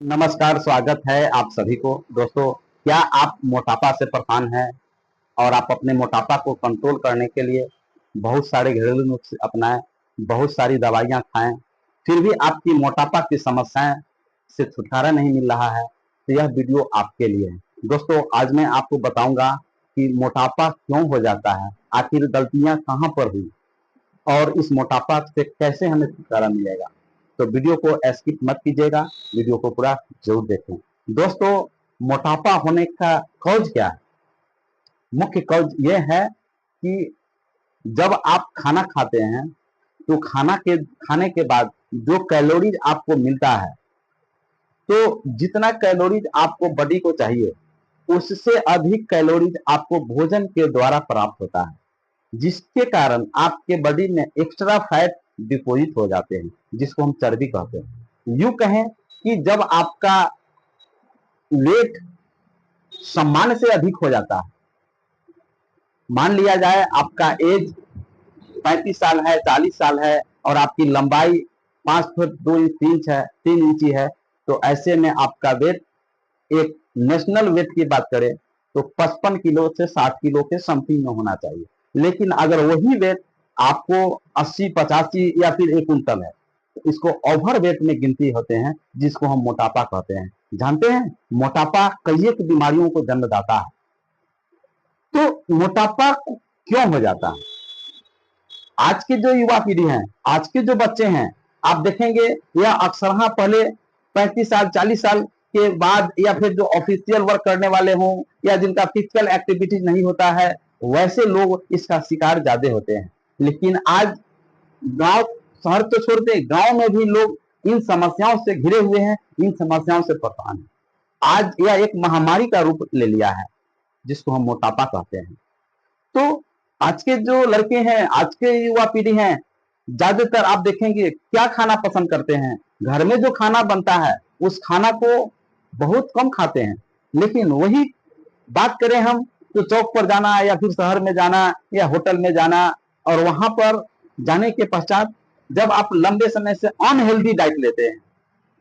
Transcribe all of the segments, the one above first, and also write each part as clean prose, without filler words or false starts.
नमस्कार, स्वागत है आप सभी को। दोस्तों, क्या आप मोटापा से परेशान हैं और आप अपने मोटापा को कंट्रोल करने के लिए बहुत सारे घरेलू नुस्खे अपनाएं, बहुत सारी दवाइयां खाएं, फिर भी आपकी मोटापा की समस्याएं से छुटकारा नहीं मिल रहा है, तो यह वीडियो आपके लिए है। दोस्तों, आज मैं आपको बताऊंगा कि मोटापा क्यों हो जाता है, आखिर गलतियां कहां पर हुई और इस मोटापा से कैसे हमें छुटकारा मिलेगा। तो वीडियो को स्किप मत कीजिएगा, वीडियो को पूरा जरूर देखें। दोस्तों, मोटापा होने का कॉज क्या है? मुख्य कॉज ये है कि जब आप खाना खाते हैं तो खाने के बाद जो कैलोरीज आपको मिलता है, तो जितना कैलोरीज आपको बॉडी को चाहिए उससे अधिक कैलोरीज आपको भोजन के द्वारा प्राप्त होता है, जिसके कारण आपके बॉडी में एक्स्ट्रा फैट डिपोजिट हो जाते हैं, जिसको हम चर्बी कहते हैं। यूं कहें कि जब आपका वेट सामान्य से अधिक हो जाता है, मान लिया जाए आपका एज 35 साल है, 40 साल है और आपकी लंबाई 5 फुट 2 इंच 3 इंची है, तो ऐसे में आपका वेट, एक नेशनल वेट की बात करें तो 55 किलो से 60 किलो के समथिंग में होना चाहिए। लेकिन अगर वही वेट आपको 80 85 या फिर 1 कुंटल है, तो इसको ओवर वेट में गिनती होते हैं, जिसको हम मोटापा कहते हैं। जानते हैं, मोटापा कई एक बीमारियों को जन्म देता है। तो मोटापा क्यों हो जाता है? आज की जो युवा पीढ़ी है, आज के जो बच्चे हैं, आप देखेंगे यह अक्सर पहले 35 साल 40 साल के बाद, या फिर जो ऑफिशियल वर्क करने वाले हों या जिनका फिजिकल एक्टिविटीज नहीं होता है, वैसे लोग इसका शिकार ज्यादा होते हैं। लेकिन आज गांव शहर तो छोड़ते, गांव में भी लोग इन समस्याओं से घिरे हुए हैं, इन समस्याओं से परेशान हैं। आज यह एक महामारी का रूप ले लिया है, जिसको हम मोटापा कहते हैं। तो आज के जो लड़के हैं, आज के युवा पीढ़ी हैं, ज्यादातर आप देखेंगे क्या खाना पसंद करते हैं। घर में जो खाना बनता है उस खाना को बहुत कम खाते हैं। लेकिन वही बात करें हम, तो चौक पर जाना या फिर शहर में जाना या होटल में जाना, और वहां पर जाने के पश्चात जब आप लंबे समय से अनहेल्दी डाइट लेते हैं,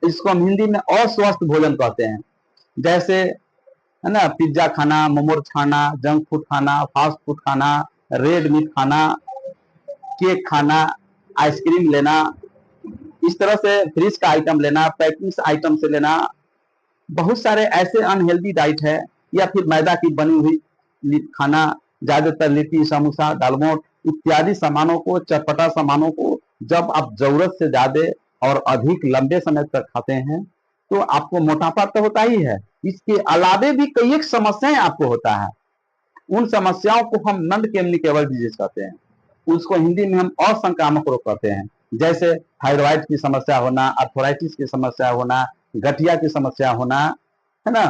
इसको हम हिंदी में अस्वस्थ भोजन कहते हैं, जैसे है ना, पिज्जा खाना, मोमोज खाना, जंक फूड खाना, फास्ट फूड खाना, रेड मीट खाना, केक खाना, आइसक्रीम लेना, इस तरह से फ्रिज का आइटम लेना, पैकिंग आइटम से लेना, बहुत सारे ऐसे अनहेल्दी डाइट है। या फिर मैदा की बनी हुई खाना, ज्यादातर लिट्टी समोसा दालमोट इत्यादि सामानों को, चटपटा सामानों को जब आप जरूरत से ज्यादा और अधिक लंबे समय तक खाते हैं, तो आपको मोटापा तो होता ही है। इसके अलावे भी कई एक समस्याएं आपको होता है। उन समस्याओं को हम नॉन कम्युनिकेबल डिजीज कहते हैं, उसको हिंदी में हम असंक्रामक रोग कहते हैं। जैसे थायराइड की समस्या होना, अर्थराइटिस की समस्या होना, गठिया की समस्या होना, है ना,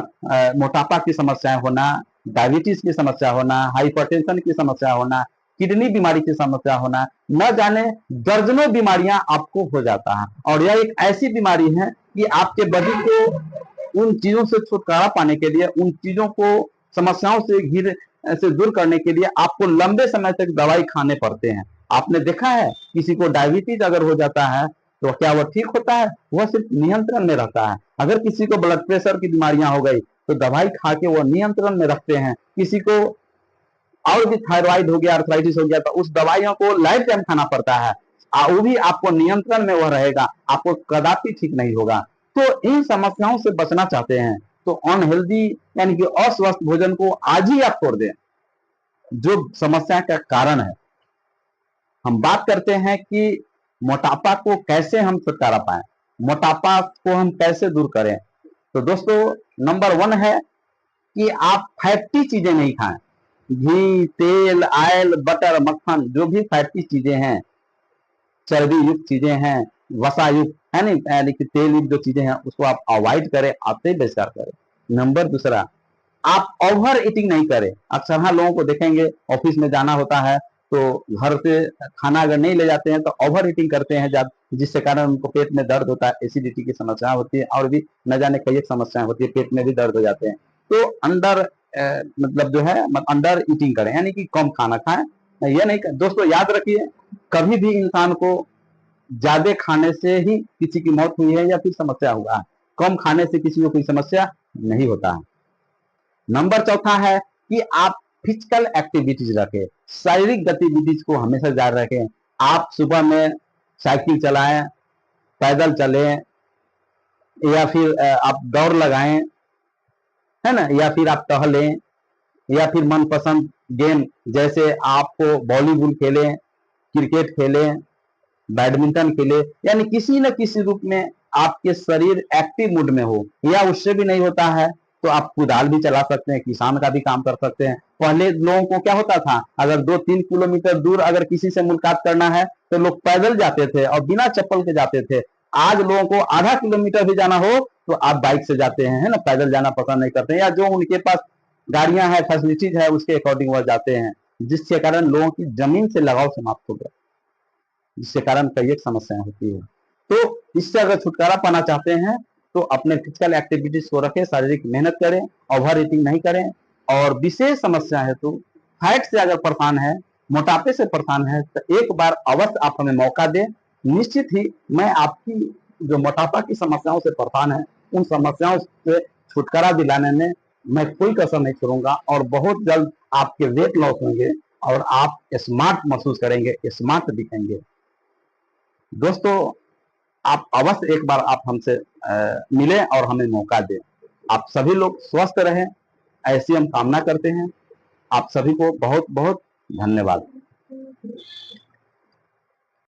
मोटापा की समस्याएं होना, डायबिटीज की समस्या होना, हाइपरटेंशन की समस्या होना, किडनी बीमारी की समस्या होना, न जाने दर्जनों बीमारियां आपको हो जाता है। और यह एक ऐसी बीमारी है कि आपके बॉडी को उन चीजों से छुटकारा पाने के लिए, उन चीजों को, समस्याओं से दूर करने के लिए आपको लंबे समय तक दवाई खाने पड़ते हैं। आपने देखा है, किसी को डायबिटीज अगर हो जाता है तो क्या वह ठीक होता है? वह सिर्फ नियंत्रण में रहता है। अगर किसी को ब्लड प्रेशर की बीमारियां हो गई तो दवाई खा के वह नियंत्रण में रखते हैं। किसी को और भी थायराइड हो गया, अर्थराइटिस हो गया, तो उस दवाइयों को लाइफ टाइम खाना पड़ता है, वो भी आपको नियंत्रण में वह रहेगा, आपको कदापि ठीक नहीं होगा। तो इन समस्याओं से बचना चाहते हैं तो अनहेल्दी यानी कि अस्वस्थ भोजन को आज ही आप छोड़ दें, जो समस्या का कारण है। हम बात करते हैं कि मोटापा को कैसे हम छुटकारा पाएं, मोटापा को हम कैसे दूर करें। तो दोस्तों, नंबर 1 है कि आप फैटी चीजें नहीं खाएं। घी, तेल, ऑयल, बटर, मक्खन, जो भी फैटी चीजें हैं, चर्बी युक्त चीजें हैं, वसा युक्त है नहीं, यानी कि तेल युक्त जो चीजें हैं, उसको आप अवॉइड करें, आपसे बहिष्कार करें। नंबर 2, आप ओवर ईटिंग नहीं करें। अक्सर हाँ लोगों को देखेंगे, ऑफिस में जाना होता है तो घर से खाना अगर नहीं ले जाते हैं तो ओवर ईटिंग करते हैं, जिससे कारण उनको पेट में दर्द होता है, एसिडिटी की समस्या होती है, और भी न जाने कई एक समस्याएं होती है, पेट में भी दर्द हो जाते हैं। तो अंडर मतलब जो है, अंडर ईटिंग करें, यानी कि कम खाना खाएं। ये नहीं दोस्तों, याद रखिए, कभी भी इंसान को ज्यादा खाने से ही किसी की मौत हुई है या फिर समस्या हुआ है। कम खाने से किसी को कोई समस्या नहीं होता है। नंबर चौथा है कि आप फिजिकल एक्टिविटीज रखें, शारीरिक गतिविधि को हमेशा जारी रखें। आप सुबह में साइकिल चलाएं, पैदल चलें, या फिर आप दौड़ लगाएं, है ना, या फिर आप टहलें, या फिर मनपसंद गेम जैसे आपको वॉलीबॉल खेलें, क्रिकेट खेलें, बैडमिंटन खेलें, यानी किसी न किसी रूप में आपके शरीर एक्टिव मूड में हो। या उससे भी नहीं होता है तो आप कुदाल भी चला सकते हैं, किसान का भी काम कर सकते हैं। पहले लोगों को क्या होता था, अगर 2-3 किलोमीटर दूर अगर किसी से मुलाकात करना है तो लोग पैदल जाते थे और बिना चप्पल के जाते थे। आज लोगों को आधा किलोमीटर भी जाना हो तो आप बाइक से जाते हैं, है ना, पैदल जाना पसंद नहीं करते हैं, या जो उनके पास गाड़ियां हैं, फैसिलिटीज है, उसके अकॉर्डिंग वह जाते हैं, जिसके कारण लोगों की जमीन से लगाव समाप्त हो गया, जिसके कारण कई एक समस्याएं होती है। तो इससे अगर छुटकारा पाना चाहते हैं तो अपने फिजिकल एक्टिविटीज को रखें, शारीरिक मेहनत करें, ओवर ईटिंग नहीं करें, और विशेष समस्या है तो फैट से अगर परेशान है, मोटापे से परेशान है, तो एक बार अवश्य आप हमें मौका दें। निश्चित ही मैं आपकी जो मोटापा की समस्याओं से परेशान है, उन समस्याओं से छुटकारा दिलाने में मैं कोई कसर नहीं छोड़ूंगा, और बहुत जल्द आपके वेट लॉस होंगे और आप स्मार्ट महसूस करेंगे, स्मार्ट दिखेंगे। दोस्तों, आप अवश्य एक बार आप हमसे मिलें और हमें मौका दें। आप सभी लोग स्वस्थ रहें, ऐसी हम कामना करते हैं। आप सभी को बहुत बहुत धन्यवाद।